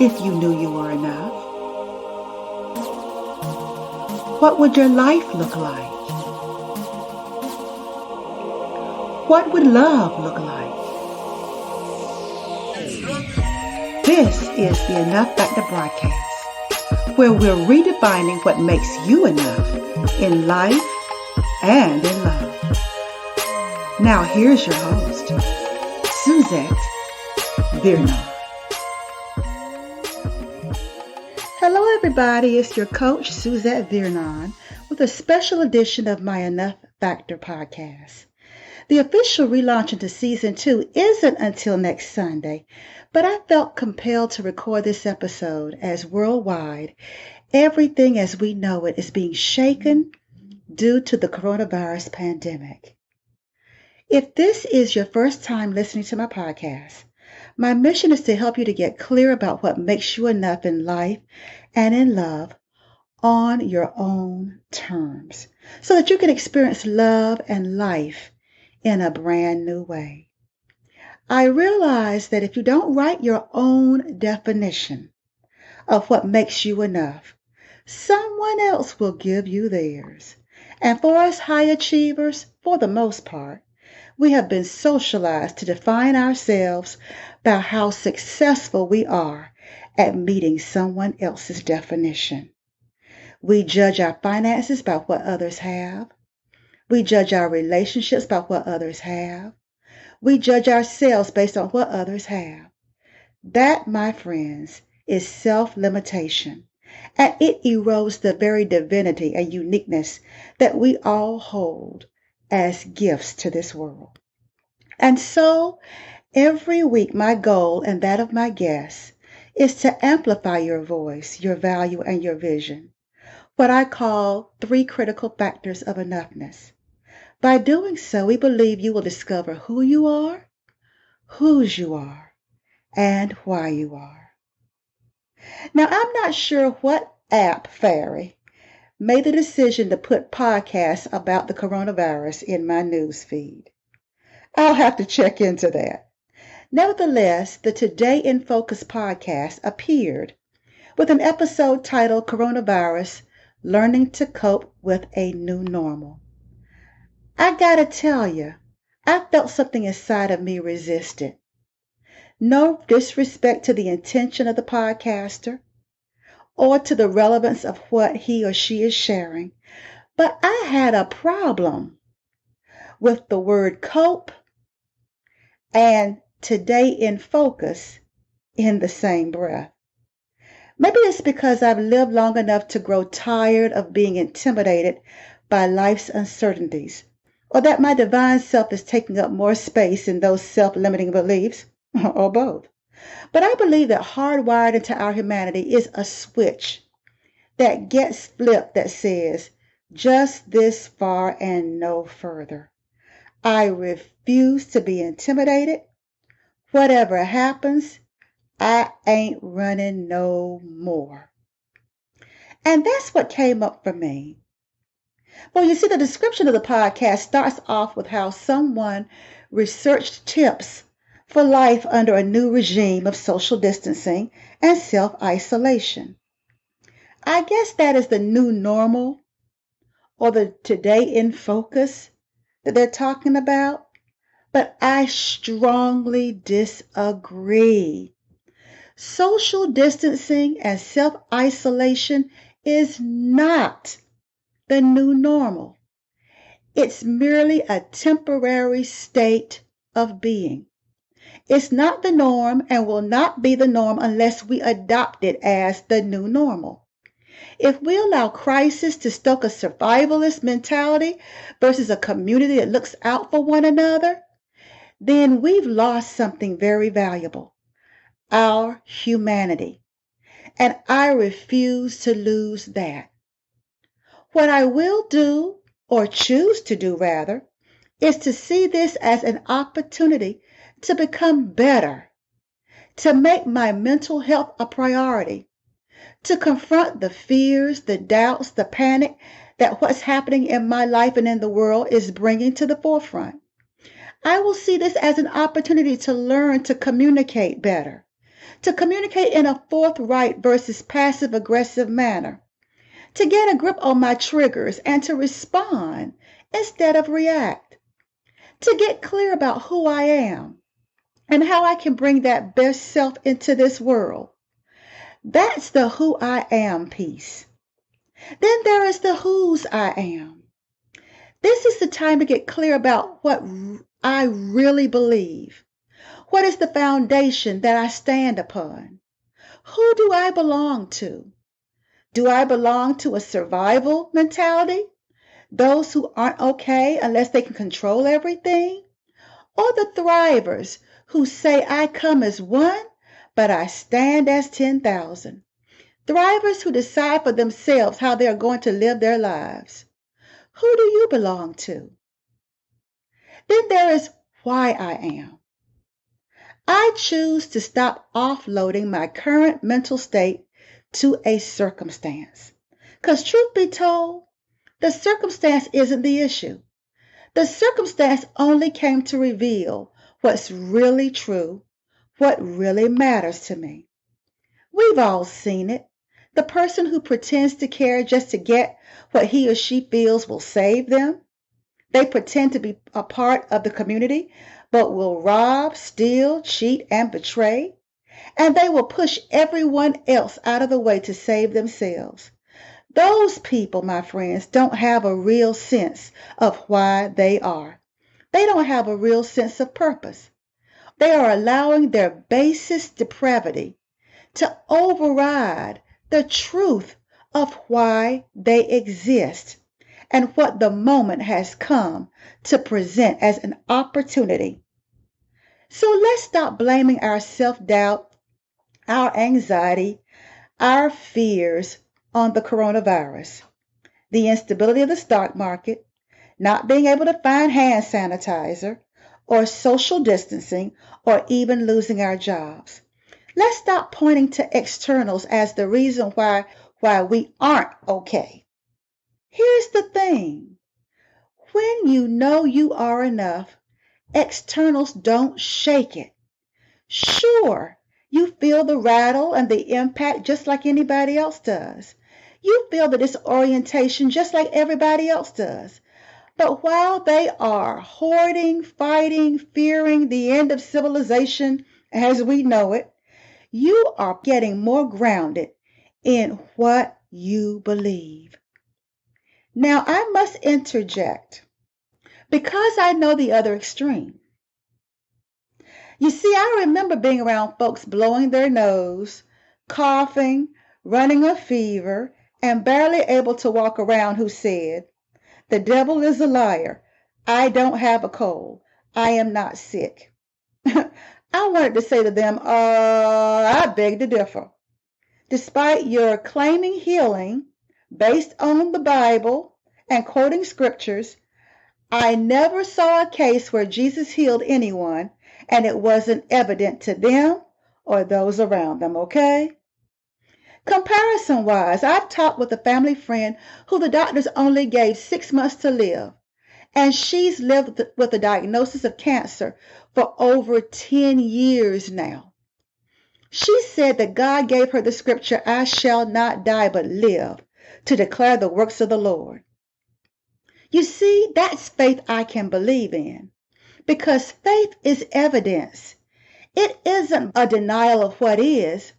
If you knew you were enough, what would your life look like? What would love look like? This is the Enough Factor broadcast, where we're redefining what makes you enough in life and in love. Now here's your host, Suzette Vearnon. Hello everybody, it's your coach Suzette Vearnon with a special edition of my Enough Factor podcast. The official relaunch into season 2 isn't until next Sunday, but I felt compelled to record this episode as worldwide, everything as we know it is being shaken due to the coronavirus pandemic. If this is your first time listening to my podcast, my mission is to help you to get clear about what makes you enough in life and in love on your own terms, so that you can experience love and life in a brand new way. I realize that if you don't write your own definition of what makes you enough, someone else will give you theirs. And for us high achievers, for the most part, we have been socialized to define ourselves by how successful we are at meeting someone else's definition. We judge our finances by what others have. We judge our relationships by what others have. We judge ourselves based on what others have. That, my friends, is self-limitation, and it erodes the very divinity and uniqueness that we all hold as gifts to this world. And so, every week my goal and that of my guests is to amplify your voice, your value, and your vision, what I call 3 critical factors of enoughness. By doing so, we believe you will discover who you are, whose you are, and why you are. Now, I'm not sure what app fairy made the decision to put podcasts about the coronavirus in my news feed. I'll have to check into that. Nevertheless, the Today in Focus podcast appeared with an episode titled Coronavirus, Learning to Cope with a New Normal. I gotta tell you, I felt something inside of me resist it. No disrespect to the intention of the podcaster or to the relevance of what he or she is sharing, but I had a problem with the word cope and Today in Focus in the same breath. Maybe it's because I've lived long enough to grow tired of being intimidated by life's uncertainties, or that my divine self is taking up more space in those self-limiting beliefs, or both. But I believe that hardwired into our humanity is a switch that gets flipped that says, just this far and no further. I refuse to be intimidated. Whatever happens, I ain't running no more. And that's what came up for me. Well, you see, the description of the podcast starts off with how someone researched tips for life under a new regime of social distancing and self-isolation. I guess that is the new normal, or the Today in Focus that they're talking about, but I strongly disagree. Social distancing and self-isolation is not the new normal. It's merely a temporary state of being. It's not the norm and will not be the norm unless we adopt it as the new normal. If we allow crisis to stoke a survivalist mentality versus a community that looks out for one another, then we've lost something very valuable, our humanity. And I refuse to lose that. What I will do, or choose to do rather, is to see this as an opportunity to become better, to make my mental health a priority, to confront the fears, the doubts, the panic that what's happening in my life and in the world is bringing to the forefront. I will see this as an opportunity to learn to communicate better, to communicate in a forthright versus passive-aggressive manner, to get a grip on my triggers and to respond instead of react, to get clear about who I am and how I can bring that best self into this world. That's the who I am piece. Then there is the whose I am. This is the time to get clear about what I really believe. What is the foundation that I stand upon? Who do I belong to? Do I belong to a survival mentality? Those who aren't okay unless they can control everything? Or the thrivers who say I come as one, but I stand as 10,000? Thrivers who decide for themselves how they are going to live their lives. Who do you belong to? Then there is why I am. I choose to stop offloading my current mental state to a circumstance. Because truth be told, the circumstance isn't the issue. The circumstance only came to reveal what's really true, what really matters to me. We've all seen it. The person who pretends to care just to get what he or she feels will save them. They pretend to be a part of the community, but will rob, steal, cheat, and betray. And they will push everyone else out of the way to save themselves. Those people, my friends, don't have a real sense of why they are. They don't have a real sense of purpose. They are allowing their basest depravity to override the truth of why they exist and what the moment has come to present as an opportunity. So let's stop blaming our self-doubt, our anxiety, our fears on the coronavirus, the instability of the stock market, not being able to find hand sanitizer, or social distancing, or even losing our jobs. Let's stop pointing to externals as the reason why we aren't okay. Here's the thing. When you know you are enough, externals don't shake it. Sure, you feel the rattle and the impact just like anybody else does. You feel the disorientation just like everybody else does. But while they are hoarding, fighting, fearing the end of civilization as we know it, you are getting more grounded in what you believe. Now, I must interject because I know the other extreme. You see, I remember being around folks blowing their nose, coughing, running a fever, and barely able to walk around who said, "The devil is a liar. I don't have a cold. I am not sick." I wanted to say to them, I beg to differ. Despite your claiming healing based on the Bible and quoting scriptures, I never saw a case where Jesus healed anyone and it wasn't evident to them or those around them, okay? Comparison-wise, I've talked with a family friend who the doctors only gave 6 months to live, and she's lived with a diagnosis of cancer for over 10 years now. She said that God gave her the scripture, "I shall not die but live, to declare the works of the Lord." You see, that's faith I can believe in, because faith is evidence. It isn't a denial of what is.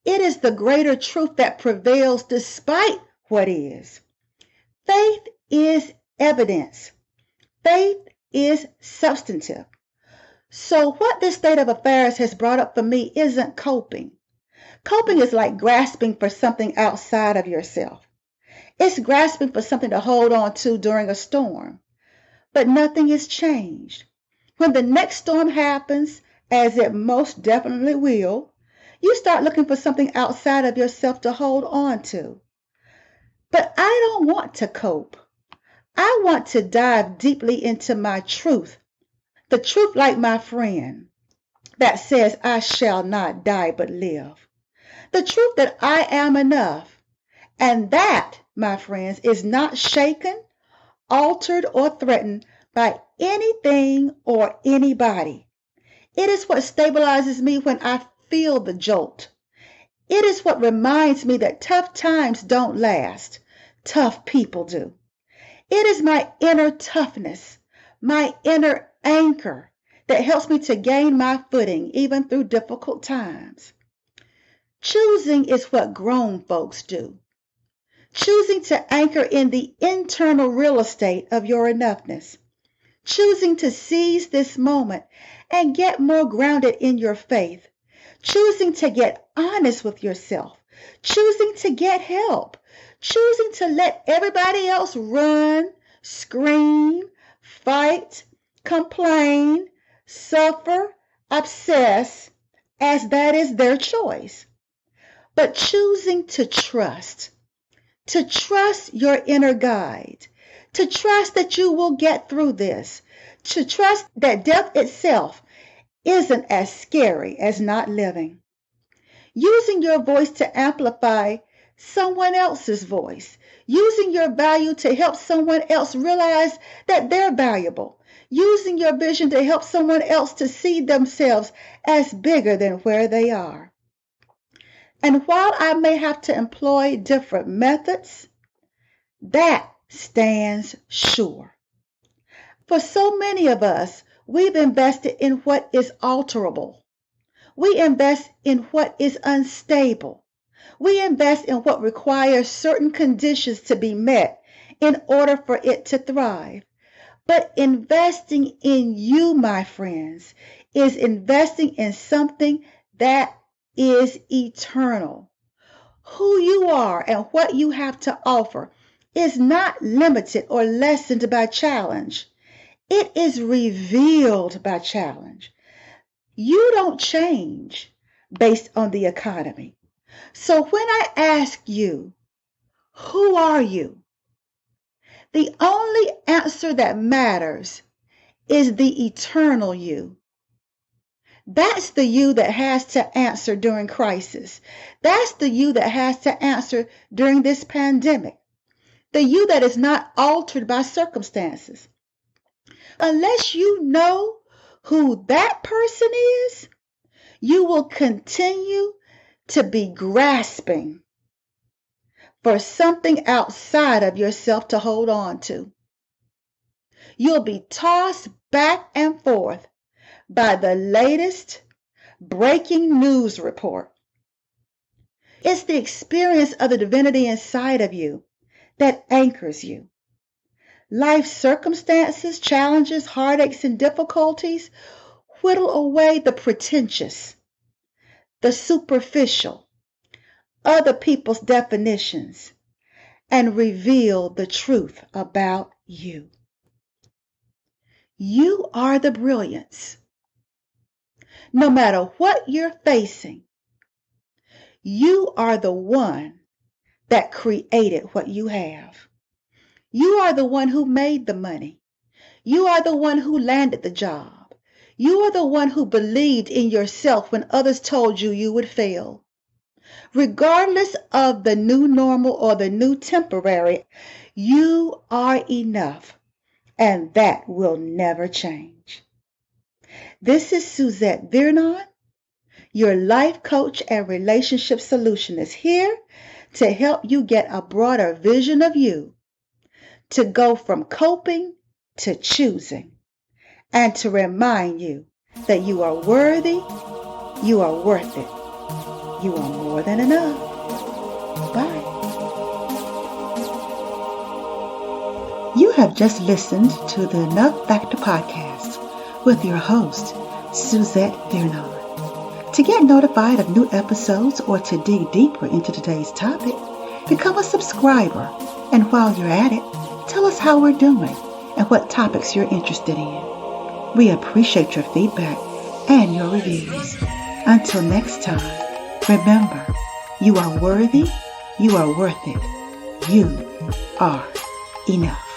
It is the greater truth that prevails despite what is. Faith is evidence. Faith is substantive. So what this state of affairs has brought up for me isn't coping. Coping is like grasping for something outside of yourself. It's grasping for something to hold on to during a storm. But nothing is changed. When the next storm happens, as it most definitely will, you start looking for something outside of yourself to hold on to. But I don't want to cope. I want to dive deeply into my truth. The truth, like my friend, that says I shall not die but live. The truth that I am enough. And that, my friends, is not shaken, altered, or threatened by anything or anybody. It is what stabilizes me when I feel the jolt. It is what reminds me that tough times don't last. Tough people do. It is my inner toughness, my inner anchor that helps me to gain my footing even through difficult times. Choosing is what grown folks do. Choosing to anchor in the internal real estate of your enoughness. Choosing to seize this moment and get more grounded in your faith. Choosing to get honest with yourself. Choosing to get help. Choosing to let everybody else run, scream, fight, complain, suffer, obsess, as that is their choice. But choosing to trust your inner guide, to trust that you will get through this, to trust that death itself isn't as scary as not living. Using your voice to amplify someone else's voice, using your value to help someone else realize that they're valuable, using your vision to help someone else to see themselves as bigger than where they are. And while I may have to employ different methods, that stands sure. For so many of us, we've invested in what is alterable. We invest in what is unstable. We invest in what requires certain conditions to be met in order for it to thrive. But investing in you, my friends, is investing in something that is eternal. Who you are and what you have to offer is not limited or lessened by challenge. It is revealed by challenge. You don't change based on the economy. So when I ask you, who are you? The only answer that matters is the eternal you. That's the you that has to answer during crisis. That's the you that has to answer during this pandemic. The you that is not altered by circumstances. Unless you know who that person is, you will continue to be grasping for something outside of yourself to hold on to. You'll be tossed back and forth by the latest breaking news report. It's the experience of the divinity inside of you that anchors you. Life circumstances, challenges, heartaches, and difficulties whittle away the pretentious, the superficial, other people's definitions, and reveal the truth about you. You are the brilliance. No matter what you're facing, you are the one that created what you have. You are the one who made the money. You are the one who landed the job. You are the one who believed in yourself when others told you you would fail. Regardless of the new normal or the new temporary, you are enough, and that will never change. This is Suzette Vearnon, your life coach and relationship solutionist, here to help you get a broader vision of you, to go from coping to choosing, and to remind you that you are worthy, you are worth it, you are more than enough. Bye. You have just listened to the Enough Factor podcast with your host, Suzette Vearnon. To get notified of new episodes or to dig deeper into today's topic, become a subscriber. And while you're at it, tell us how we're doing and what topics you're interested in. We appreciate your feedback and your reviews. Until next time, remember, you are worthy, you are worth it, you are enough.